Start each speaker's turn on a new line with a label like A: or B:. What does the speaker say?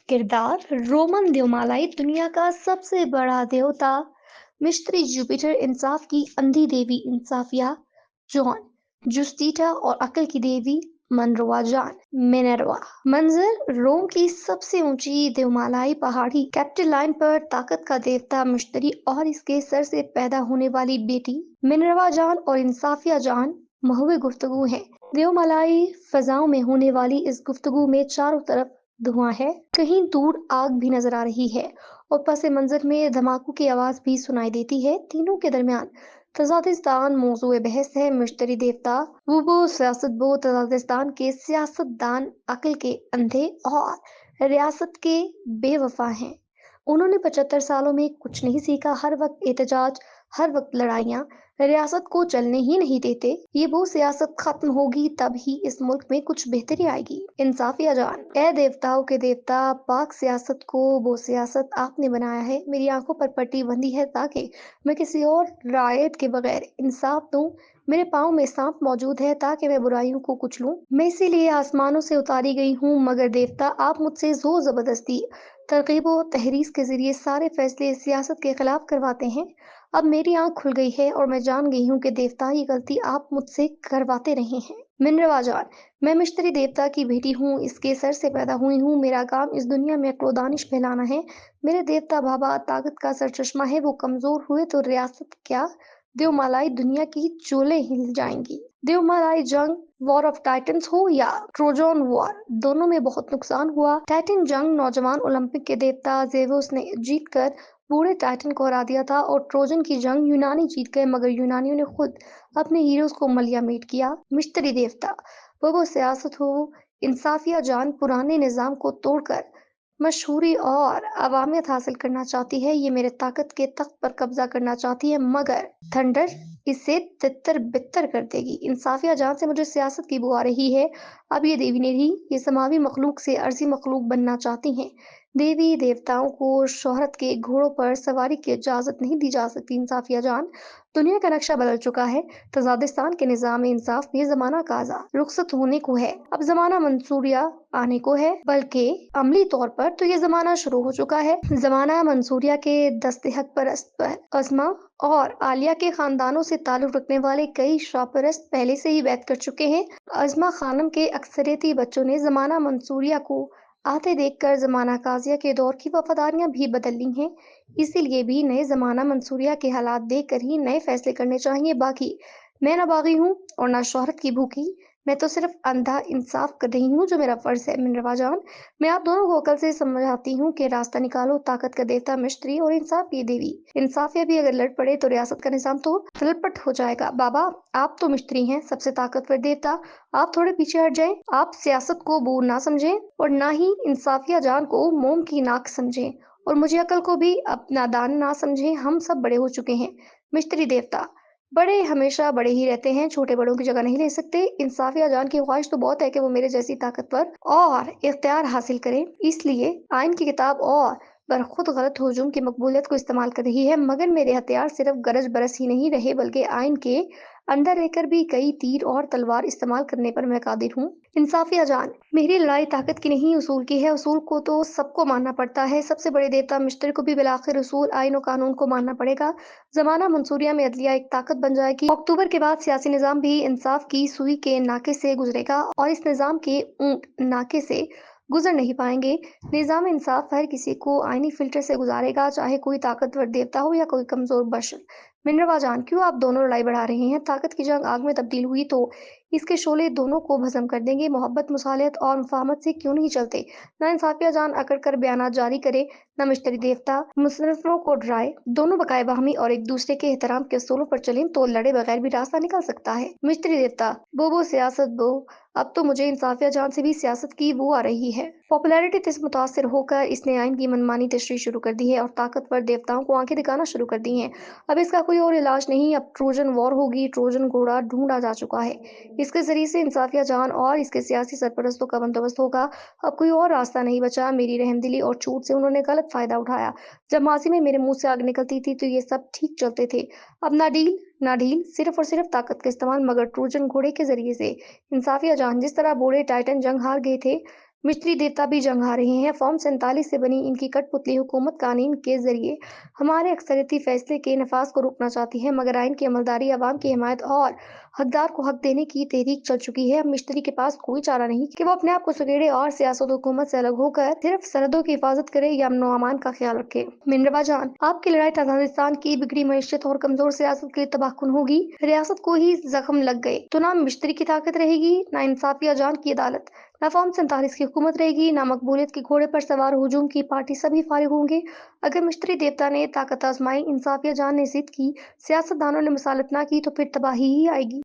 A: किरदार रोमन देवमालाई दुनिया का सबसे बड़ा देवता मिस्ट्री जुपिटर इंसाफ की अंधी देवी इंसाफिया जॉन जुस्टीटा और अकल की देवी मनरोवा जान मिनरवा। मंजर रोम की सबसे ऊंची देवमालाई पहाड़ी कैपिटल लाइन पर ताकत का देवता मिस्ट्री और इसके सर से पैदा होने वाली बेटी मिनरवा जान और इंसाफिया जान महुए गुफ्तगू है। देवमालाई फजाओं में होने वाली इस गुफ्तगू में चारों तरफ धुआं है, कहीं दूर आग भी नजर आ रही है और पस मंजर में धमाकों की आवाज भी सुनाई देती है। तीनों के दरमियान तजादिस्तान मौजूए बहस है। मिश्तरी देवता वो सियासतबो तजादिस्तान के सियासतदान अकल के अंधे और रियासत के बेवफा हैं। उन्होंने 75 सालों में कुछ नहीं सीखा, हर वक्त एहतजाज, हर वक्त लड़ाइयाँ, रियासत को चलने ही नहीं देते। ये वो सियासत खत्म होगी तब ही इस मुल्क में कुछ बेहतरी आएगी। इंसाफिया जान, ए देवताओं के देवता, पाक सियासत को वो सियासत आपने बनाया है। मेरी आंखों पर पट्टी बंधी है ताकि मैं किसी और रायत के बगैर इंसाफ दूं। मेरे पाँव में सांप मौजूद है ताकि मैं बुराइयों को कुचलूं। मैं इसीलिए आसमानों से उतारी गई हूँ, मगर देवता आप मुझसे जोर जबरदस्ती तरकीब व तहरीस के जरिए सारे फैसले सियासत के खिलाफ करवाते हैं। अब मेरी आंख खुल गई है और मैं जान गई हूँ कि देवता ये गलती आप मुझसे करवाते रहे हैं। मिनरवा जान, मैं मिश्तरी देवता की बेटी हूँ, इसके सर से पैदा हुई हूँ। मेरा काम इस दुनिया में अक्ल व दानिश फैलाना है। मेरे देवता बाबा ताकत का सरचश्मा है, वो कमजोर हुए तो रियासत क्या देवमालाई दुनिया की चोलें हिल जाएंगी। देवमालाई जंग वॉर ऑफ टाइटन्स हो या ट्रोजन वॉर, दोनों में बहुत नुकसान हुआ। टाइटन जंग नौजवान ओलंपिक के देवता जेवस ने जीतकर बूढ़े टाइटन को हरा दिया था और ट्रोजन की जंग यूनानी जीत गए, मगर यूनानियों ने खुद अपने हीरोज को मलियामेट किया। मिश्तरी देवता वो सियासत हो, इंसाफिया जान पुराने निजाम को तोड़कर मशहूरी और अवामियत हासिल करना चाहती है। ये मेरे ताकत के तख्त पर कब्जा करना चाहती है, मगर थंडर इसे तितर बितर कर देगी। इंसाफिया जान से मुझे सियासत की बू आ रही है। अब ये देवी ने ही ये समावी मखलूक से अर्जी मखलूक बनना चाहती हैं। देवी देवताओं को शोहरत के घोड़ों पर सवारी की इजाजत नहीं दी जा सकती। इंसाफिया जान, दुनिया का नक्शा बदल चुका है। तजादिस्तान के निजाम इंसाफ में जमाना काजा रुखसत होने को है। अब जमाना मंसूरिया आने को है, बल्कि अमली तौर पर तो ये जमाना शुरू हो चुका है। जमाना मंसूरिया के दस्ते हक परस्त पर अजमा और आलिया के खानदानों से ताल्लुक रखने वाले कई शाहपरस्त पहले से ही बैत कर चुके हैं। अजमा खानम के अक्सरियती बच्चों ने जमाना मंसूरिया को आते देखकर जमाना काजिया के दौर की वफादारियां भी बदल ली हैं। इसीलिए भी नए जमाना मंसूरिया के हालात देख कर ही नए फैसले करने चाहिए। बाकी मैं ना बागी हूँ और ना शोहरत की भूखी, मैं तो सिर्फ अंधा इंसाफ कर रही हूँ जो मेरा फर्ज है। मिनरवा जान, मैं आप दोनों को अकल से समझाती हूँ कि रास्ता निकालो। ताकत का देवता मिस्ट्री और इंसाफ की देवी इंसाफिया भी अगर लड़ पड़े तो रियासत का निजाम तो तलपट हो जाएगा। बाबा, आप तो मिस्ट्री हैं, सबसे ताकतवर देवता, आप थोड़े पीछे हट जाएं। आप सियासत को बूर ना समझें और ना ही इंसाफिया जान को मोम की नाक समझें, और मुझे अकल को भी अब नादान ना समझें। हम सब बड़े हो चुके हैं। मिस्ट्री देवता, बड़े हमेशा बड़े ही रहते हैं, छोटे बड़ों की जगह नहीं ले सकते। इंसाफिया जान की ख्वाहिश तो बहुत है कि वो मेरे जैसी ताकतवर और इख्तियार हासिल करें, इसलिए आइन की किताब और पर खुद गलत हुजूम की मकबूलियत को इस्तेमाल कर रही है। मगर मेरे हथियार सिर्फ गरज बरस ही नहीं रहे, बल्कि आइन के अंदर रहकर भी कई तीर और तलवार इस्तेमाल करने पर मैं कादिर हूँ। इंसाफिया जान, मेरी लड़ाई ताकत की नहीं उसूल की है। उसूल को तो सबको मानना पड़ता है। सबसे बड़े देवता मिस्टर को भी बिलाखिर उसूल आइन और कानून को मानना पड़ेगा। जमाना मंसूरिया में अदलिया एक ताकत बन जाएगी। अक्टूबर के बाद सियासी निजाम भी इंसाफ की सुई के नाके से गुजरेगा और इस निजाम के ऊंट नाके से गुजर नहीं पाएंगे। निजाम इंसाफ हर किसी को आईनी फिल्टर से गुजारेगा, चाहे कोई ताकतवर देवता हो या कोई कमजोर बशर। मिनरवा जान, क्यों आप दोनों लड़ाई बढ़ा रहे हैं? ताकत की जंग आग में तब्दील हुई तो इसके शोले दोनों को भस्म कर देंगे। मोहब्बत, मुसालियत और मुफाहमत से क्यों नहीं चलते? ना इंसाफिया जान अकड़ कर बयानात जारी करे, न मिश्तरी देवता मुसलसलों को डराए। दोनों बकाए बाहमी और एक दूसरे के एहतराम के असूलों पर चलें तो लड़े बगैर भी रास्ता निकल सकता है। मिश्तरी देवता, वो सियासत बो, अब तो मुझे इंसाफिया जान से भी सियासत की वो आ रही है। पॉपुलैरिटी से मुतासिर होकर इसने आइन की मनमानी तशरीह शुरू कर दी है और ताकतवर देवताओं को आंखें दिखाना शुरू कर दी हैं। अब इसका कोई और इलाज नहीं, अब ट्रोजन वॉर होगी। ट्रोजन घोड़ा ढूंढा जा चुका है, इसके जरिए से इंसाफिया जान और इसके सियासी सरपरस्तों का बंदोबस्त होगा। अब कोई और रास्ता नहीं बचा। मेरी रहमदिली और छूट से उन्होंने गलत फायदा उठाया। जब माजी में मेरे मुंह से आग निकलती थी तो ये सब ठीक चलते थे। अब ना डील ना ढील, सिर्फ और सिर्फ ताकत का इस्तेमाल, मगर ट्रोजन घोड़े के जरिए से। इंसाफिया जान, जिस तरह बूढ़े टाइटन जंग हार गए थे, مشتری دیوتا بھی جنگ ہار رہے ہیں۔ فارم 47 سے بنی ان کی کٹ پتلی حکومت قانون کے ذریعے ہمارے اکثریتی فیصلے کے نفاذ کو روکنا چاہتی ہے، مگر آئین کی عملداری، عوام کی حمایت اور حقدار کو حق دینے کی تحریک چل چکی ہے۔ اب مشتری کے پاس کوئی چارہ نہیں کہ وہ اپنے آپ کو سکیڑے اور سیاست و حکومت سے الگ ہو کر صرف سرحدوں کی حفاظت کرے یا امن و امان کا خیال رکھے۔ منروا جان، آپ کی لڑائی تاجکستان کی بگڑی معیشت اور کمزور سیاست کے لیے تباہ کن ہوگی۔ ریاست کو ہی زخم لگ گئے تو نہ مشتری کی طاقت رہے گی، نہ انصافیہ جان کی عدالت، نہ فارم 47 کی حکومت رہے گی، نہ مقبولیت کے گھوڑے پر سوار ہجوم کی پارٹی، سبھی فارغ ہوں گے۔ اگر مشتری دیوتا نے طاقت آزمائی، انصافیہ جان نے ضد کی، سیاست دانوں نے مسالت نہ کی تو پھر تباہی ہی آئے گی۔